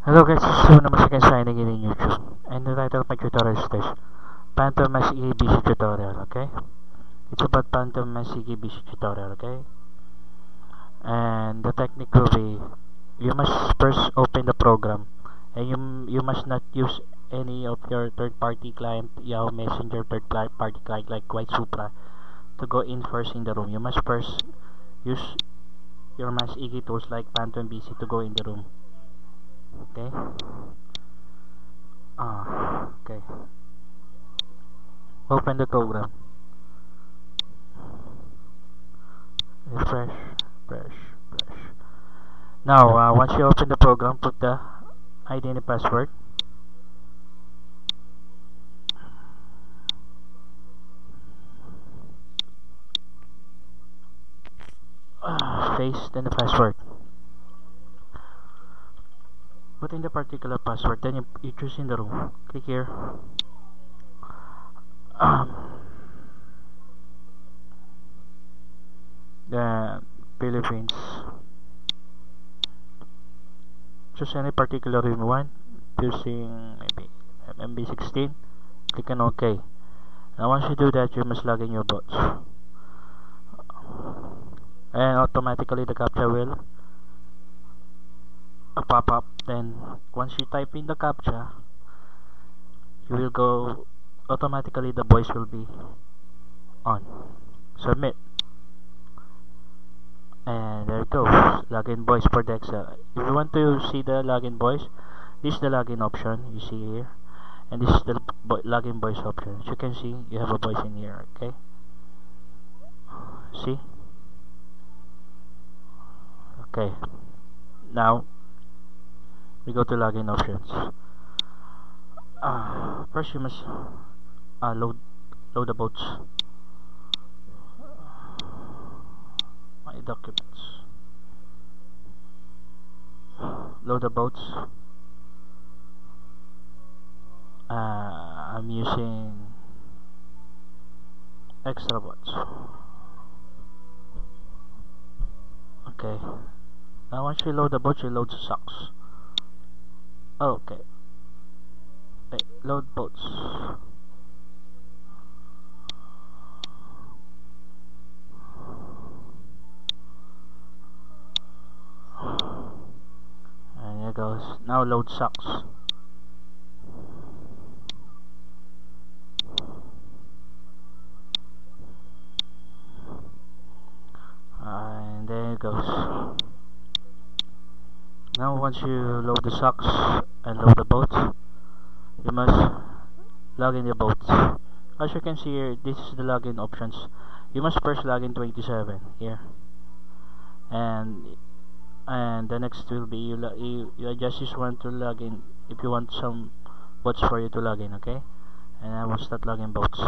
Hello guys, this is Suna Masakin signing in YouTube, and the title of my tutorial is this Phantom SEBC tutorial, okay? It's about Phantom SEBC tutorial, okay? And the technique will be, you must first open the program, and you must not use any of your third-party client, Yahoo Messenger third-party client like White Supra, to go in first in the room. You must first use your MasIGI tools like Phantom BC to go in the room, okay? Okay. Open the program. Refresh, refresh, refresh. Now, once you open the program, put the ID and the password. Paste then the password. Put in the particular password, then you choose in the room. Click here. The Philippines. Choose any particular room you want. Using maybe MB16. Click on OK. Now once you do that, you must log in your bots. And automatically the captcha will pop up. Then once you type in the captcha, you will go automatically, the voice will be on. Submit. And there it goes, login voice for the Excel. If you want to see the login voice, this is the login option you see here, and this is the login voice option. As you can see, you have a voice in here. Okay, see? Okay, now we go to login options. First you must load the boats. My documents. Load the boats. I'm using extra bots. Okay. Now once you load the boats, you load the socks. Okay. Wait, load boats. And there goes. Now load socks. And there it goes. Now once you load the socks and load the boats, you must log in your boats. As you can see here, this is the login options. You must first log in 27 here, and the next will be you adjust this one to log in if you want some bots for you to log in. Okay, and I will start logging bots.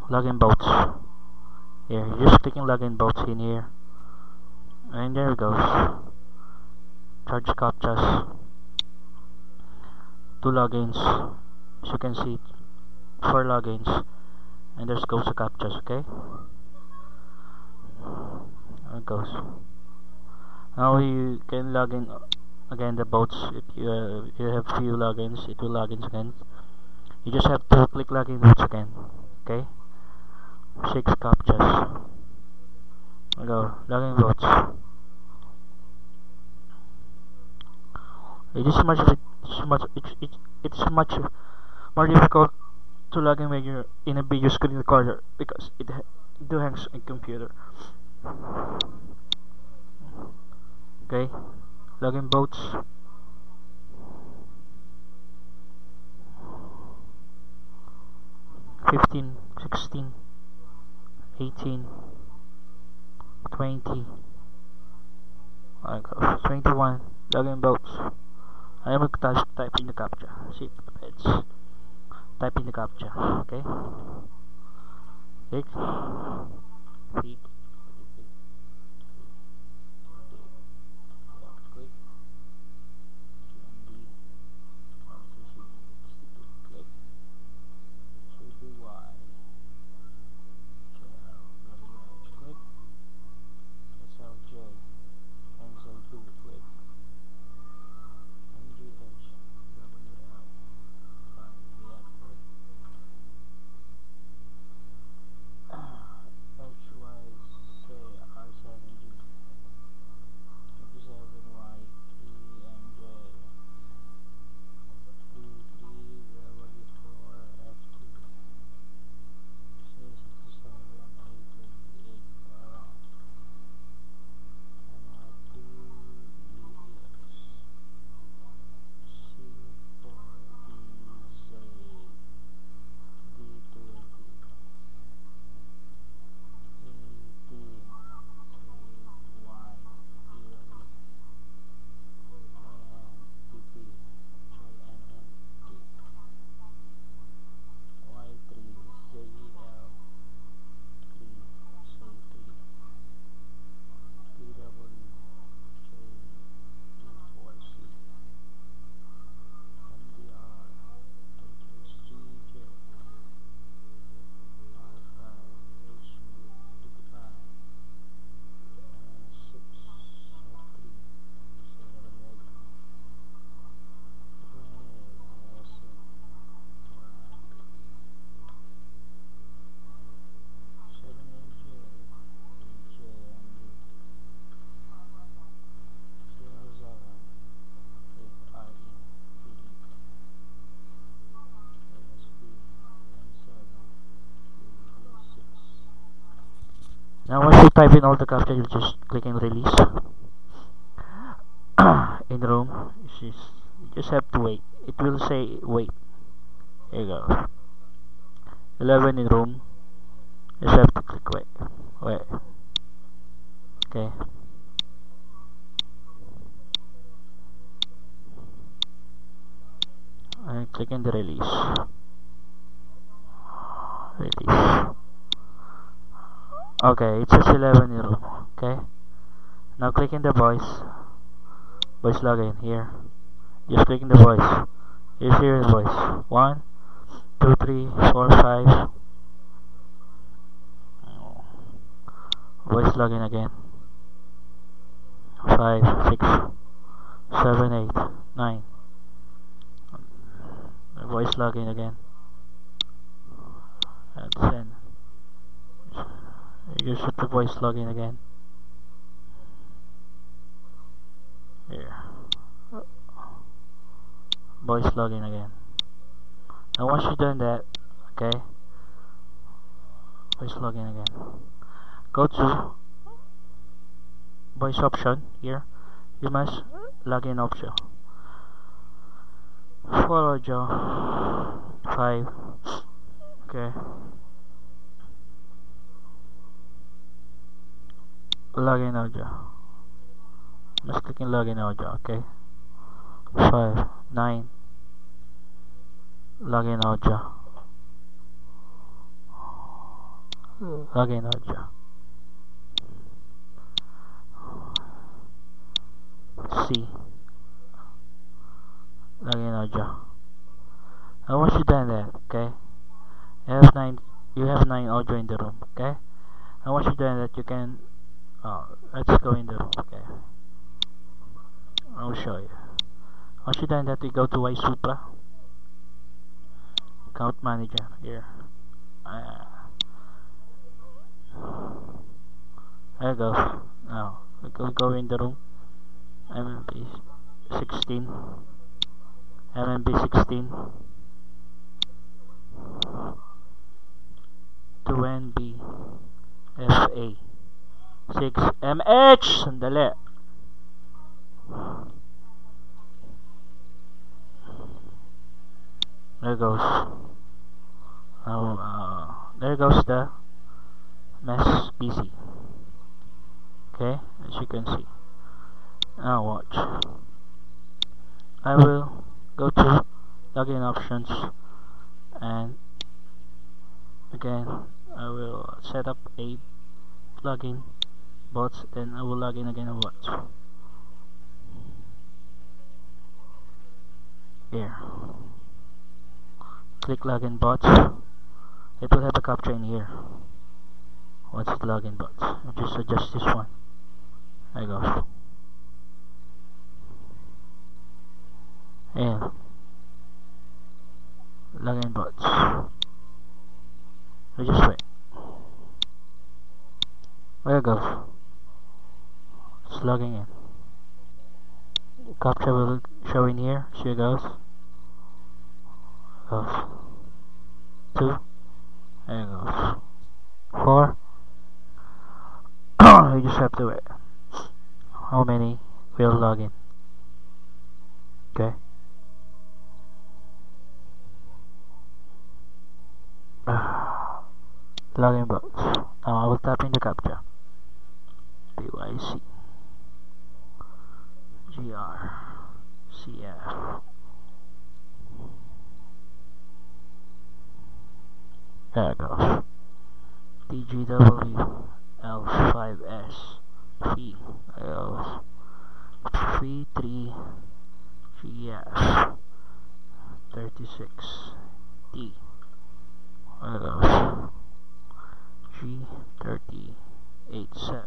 Login bots. Here, you're just clicking login bots in here, and there it goes. Charge captchas. 2 logins. As you can see, 4 logins, and there's goes the captchas. Okay, there it goes. Now you can log in again the bots. If you have few logins, it will login again. You just have to click login bots again. Okay, 6 captchas. There we go, login bots. It's much more difficult to log in when you're in a video screen recorder because it do hangs a computer. Okay, login boats. $15, $16, $18, $20, 21, login boats. I am going to type in the captcha. See, let's type in the captcha. Okay. Click. Click. Now once you type in all the captcha, you just click in release. In room, you just have to wait. It will say wait. Here you go. 11 in room. You just have to click wait. Okay. And click in the release. Okay, it says 11 in room. Okay. Now click in the voice login here. Just click in the voice. Here's the voice. 1, 2, 3, 4, 5. Voice login again. 5, 6, 7, 8, 9. Voice login again. And then you should the voice login again. Here. Voice login again. Now once you've done that, okay, voice login again. Go to voice option here. You must login option. Full audio 5. Okay. Login audio. Just click in login audio. Okay. 5, 9. Login audio. Login audio. C. Login audio. Now once you've done that, okay, you have 9 audio in the room, okay. And once you've done that, you can let's go in the room, okay. I'll show you. Once you've done that, you go to YSupra account manager here. There you go. Now we'll go in the room. MMB 16. MMB 16. 2NB FA 6MH. Sandali. There goes. There goes the mesh PC. Okay, as you can see. Now watch. I will go to login options, and again I will set up a plugin bots, then I will log in again and watch. Here. Click login bots. It will have a captcha in here. What's the login bots? I'll just adjust this one. There you go. And login bots. We just wait. There it goes. It's logging in. The captcha will show in here. Here it goes. 2. There it goes. 4. You just have to wait. How many will log in? Okay. Login box. Now I will tap in the captcha. PYC GRCF. There it goes. TGW L5S P. There it goes. 33 GF 36 D. There it goes. G387.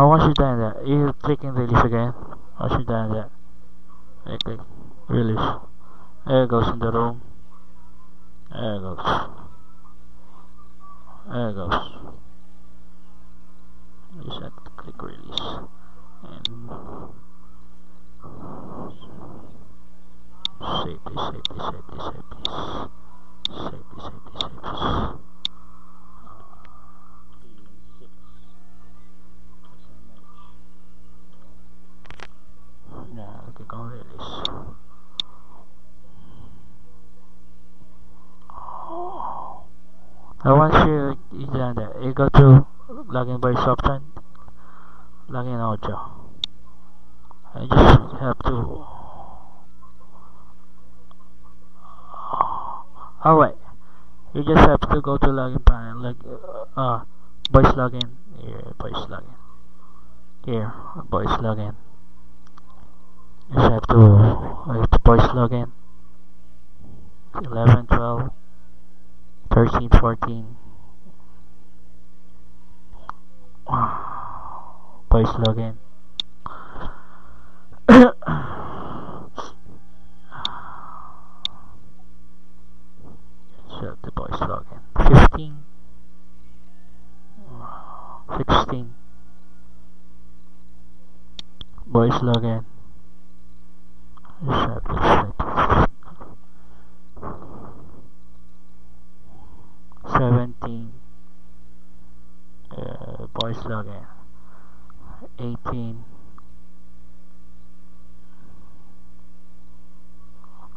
Once you're done that, you click in release again. Once you're done that, you click release. There it goes in the room. There it goes. There it goes. You just have to click release. And save this. Now click on release. Now once you done that, you go to login voice option, login audio. I just have to. Alright, you just have to go to login panel, like voice login. Here, voice login. Here, voice login. You just have to voice login. 11, 12, 13, 14. Voice login. Set the voice login. 15, 16. Voice login. Set the 17. Voice login. 18,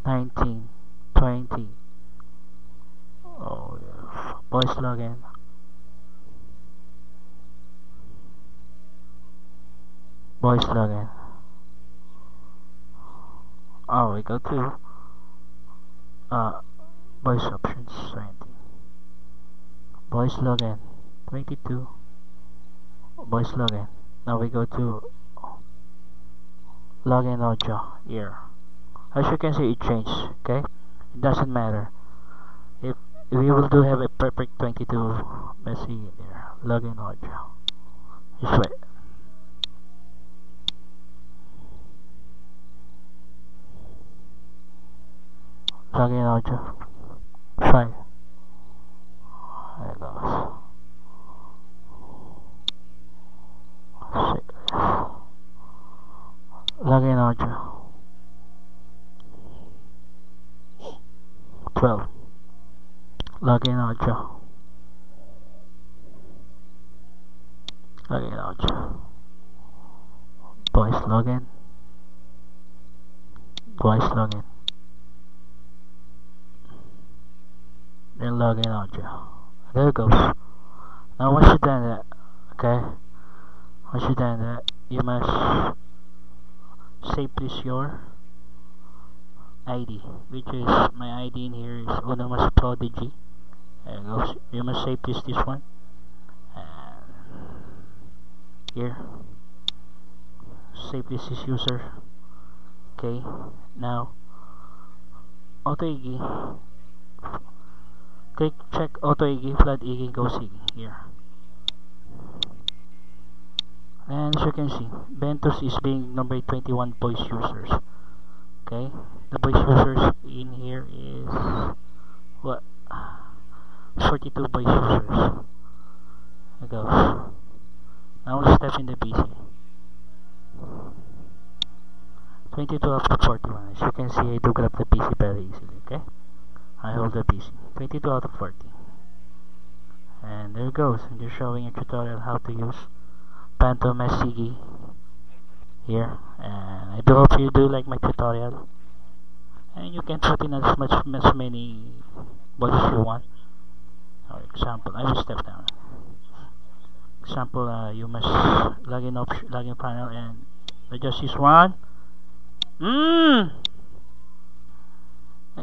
19, 20. Oh yeah, voice login. Voice login. Oh, we go to voice options 20. Voice login 22. Voice login. Now we go to login audio here. As you can see, it changed. Okay, it doesn't matter. If we will do have a perfect 22, let's see there. Login audio. Just wait. Login audio 5. There it goes. 6. Login audio 12. Login audio. Login audio. Voice login. Voice login. Then login audio. There it goes. Now once you've done that, okay, once you've done that, you must save please your ID, which is my ID in here is Unamas Prodigy. There it goes. You must save this one. And here, save this is user. Okay, now AutoIGI. Click check AutoIGI, flood IGI, go SIGI here. And as you can see, Ventus is being ignored by 21 voice users. Okay, the voice users in here is what? 42 voice users. There goes. Now let's step in the PC. 22 out of 41. As you can see, I do grab the PC very easily. Okay, I hold the PC. 22 out of 40. And there it goes. I'm just showing a tutorial how to use Phantom SIGI here. And I do hope you do like my tutorial. And you can put in as many voices you want. For example, I will step down. Example, you must login panel and just use one. And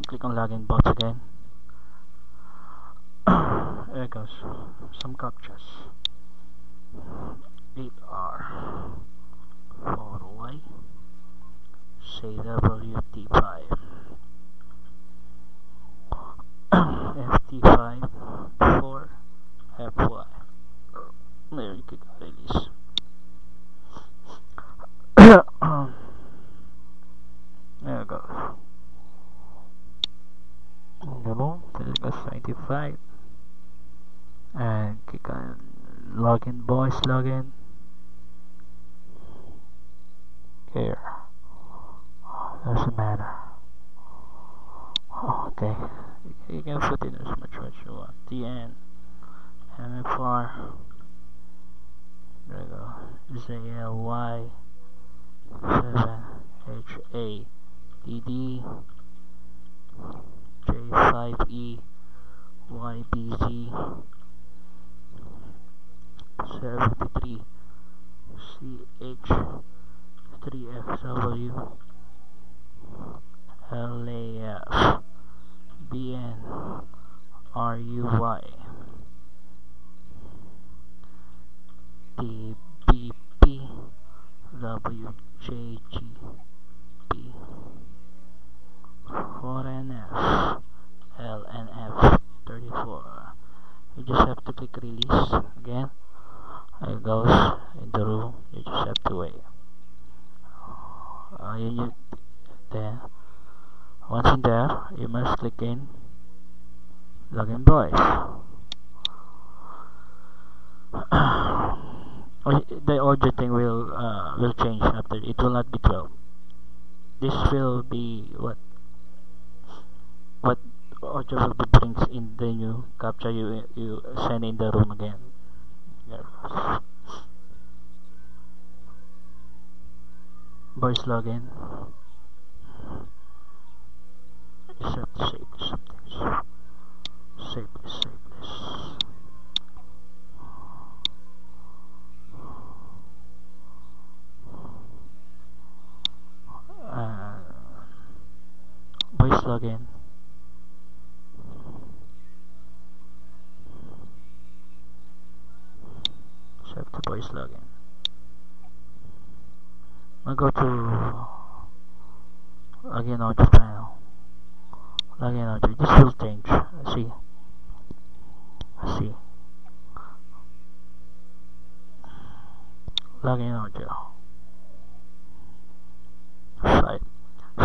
click on login bots again. There it goes. Some captchas. 8R 4Y say WT5 FT5 4 FY. There you click release. the room. Select as 25. And click on login, boys, login. Here. Doesn't matter. Okay. You can put in as much as you want. TN. MFR. There you go. ZLY 7 HADD J5E YBZ 73 CH3FW LAF BN RUY TBP WJGP 4NF LNF 34. You just have to click release again. It goes in the room. You just have to wait. Then once in there, you must click in login, boys. The audio thing will change after. It will not be 12. This will be what audio will be brings in the new captcha you send in the room again. There goes. Voice login. Just have to save this something. Save this. Voice login. Save the voice login. I'll go to login audio panel. Login audio. This will change. See. Login audio. 5.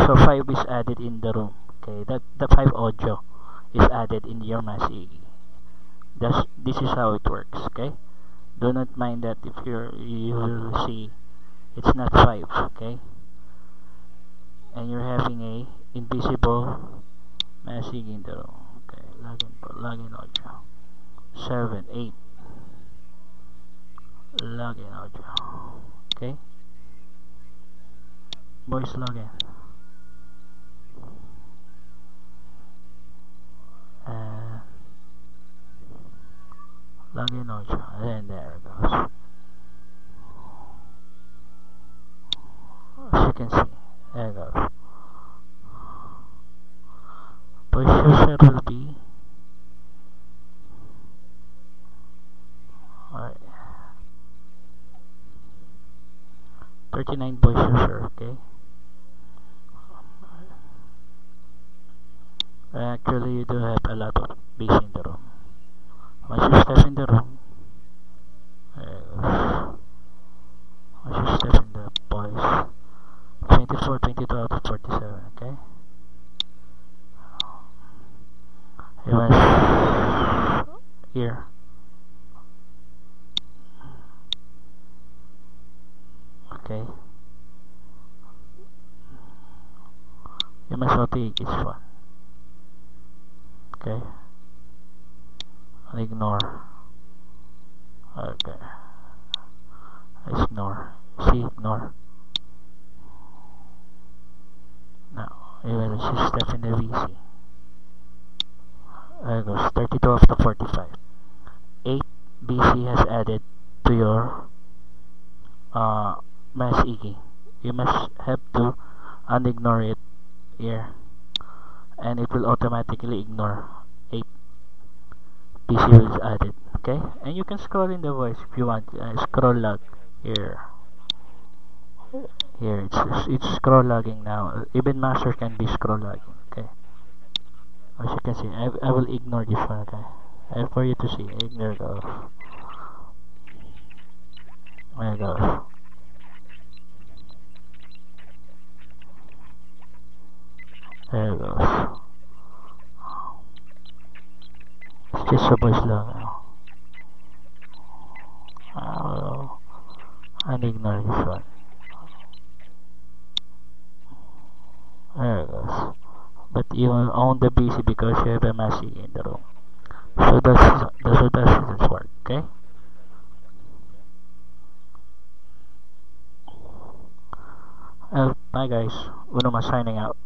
So 5 is added in the room. Okay, the 5 audio is added in your MAS-EE. This is how it works. Okay, do not mind that if you will see it's not 5. Okay, and you're having a invisible MAS-EE in the room. Okay, login audio 7 8 login audio. Okay, voice login. Login audio, and there it goes. As you can see, there it goes. Voice user will be 39 voice user. Okay. Actually, you do have a lot of base in the room. Once you step in the room, once you step in the voice, 24, 22 out of 47, okay? You must here. Okay. You must not take each one. Okay. Ignore. Okay. Ignore. See, ignore. Now, you will see step in the VC. There it goes. 32 of the 45. 8 BC has added to your MAS-EE. You must have to unignore it here, and it will automatically ignore 8 BC was added. Okay, and you can scroll in the voice if you want. Scroll log here. Here it's scroll logging now. Even master can be scroll logging. Okay, as you can see, I will ignore this one. Okay, and for you to see, there goes. There goes. There goes. Just a voice lang. I'll ignore this one. There it goes. But you own the PC because you have a Messi in the room. So that shouldn't work, okay? Bye guys. Unuma signing out.